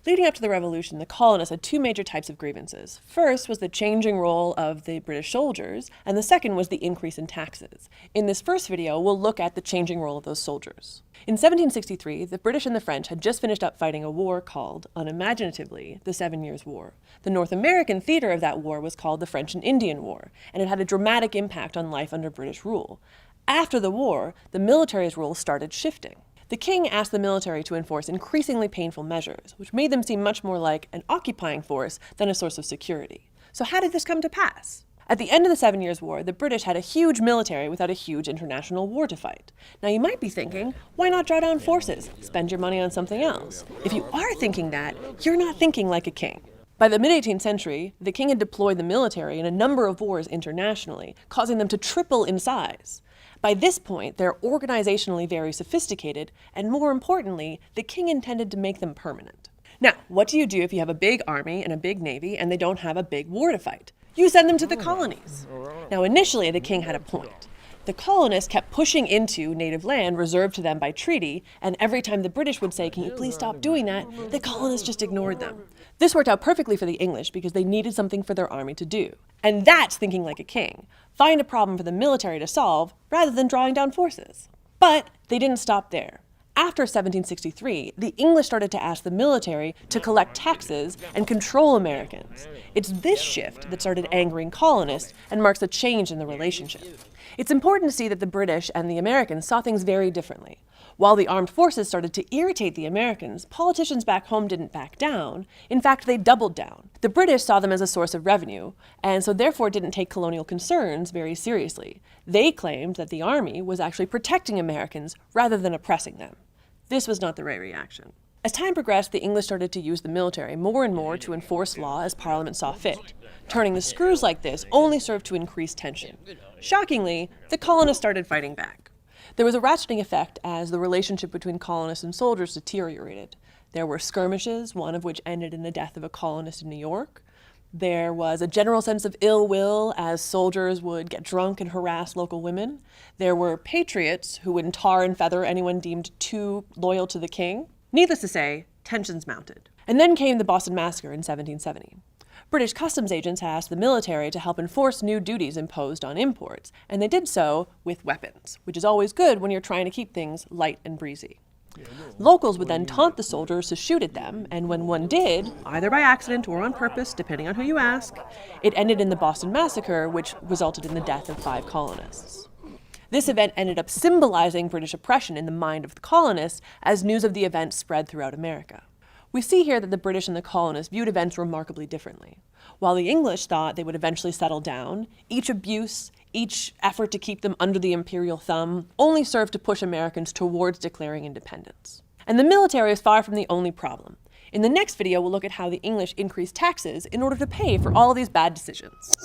Leading up to the Revolution, the colonists had two major types of grievances. First was the changing role of the British soldiers, and the second was the increase in taxes. In this first video, we'll look at the changing role of those soldiers. In 1763, the British and the French had just finished up fighting a war called, unimaginatively, the 7 Years' War. The North American theater of that war was called the French and Indian War, and it had a dramatic impact on life under British rule. After the war, the military's role started shifting. The king asked the military to enforce increasingly painful measures, which made them seem much more like an occupying force than a source of security. So how did this come to pass? At the end of the 7 Years' War, the British had a huge military without a huge international war to fight. Now you might be thinking, why not draw down forces? Spend your money on something else. If you are thinking that, you're not thinking like a king. By the mid-18th century, the king had deployed the military in a number of wars internationally, causing them to triple in size. By this point, they're organizationally very sophisticated, and more importantly, the king intended to make them permanent. Now, what do you do if you have a big army and a big navy and they don't have a big war to fight? You send them to the colonies. Now, initially, the king had a point. The colonists kept pushing into native land reserved to them by treaty, and every time the British would say, "Can you please stop doing that?" the colonists just ignored them. This worked out perfectly for the English because they needed something for their army to do. And that's thinking like a king. Find a problem for the military to solve rather than drawing down forces. But they didn't stop there. After 1763, the English started to ask the military to collect taxes and control Americans. It's this shift that started angering colonists and marks a change in the relationship. It's important to see that the British and the Americans saw things very differently. While the armed forces started to irritate the Americans, politicians back home didn't back down. In fact, they doubled down. The British saw them as a source of revenue, and so therefore didn't take colonial concerns very seriously. They claimed that the army was actually protecting Americans rather than oppressing them. This was not the right reaction. As time progressed, the English started to use the military more and more to enforce law as Parliament saw fit. Turning the screws like this only served to increase tension. Shockingly, the colonists started fighting back. There was a ratcheting effect as the relationship between colonists and soldiers deteriorated. There were skirmishes, one of which ended in the death of a colonist in New York. There was a general sense of ill will as soldiers would get drunk and harass local women. There were patriots who would tar and feather anyone deemed too loyal to the king. Needless to say, tensions mounted. And then came the Boston Massacre in 1770. British customs agents asked the military to help enforce new duties imposed on imports, and they did so with weapons, which is always good when you're trying to keep things light and breezy. Locals would then taunt the soldiers to shoot at them, and when one did, either by accident or on purpose, depending on who you ask, it ended in the Boston Massacre, which resulted in the death of 5 colonists. This event ended up symbolizing British oppression in the mind of the colonists as news of the event spread throughout America. We see here that the British and the colonists viewed events remarkably differently. While the English thought they would eventually settle down, each abuse, each effort to keep them under the imperial thumb only served to push Americans towards declaring independence. And the military is far from the only problem. In the next video, we'll look at how the English increased taxes in order to pay for all of these bad decisions.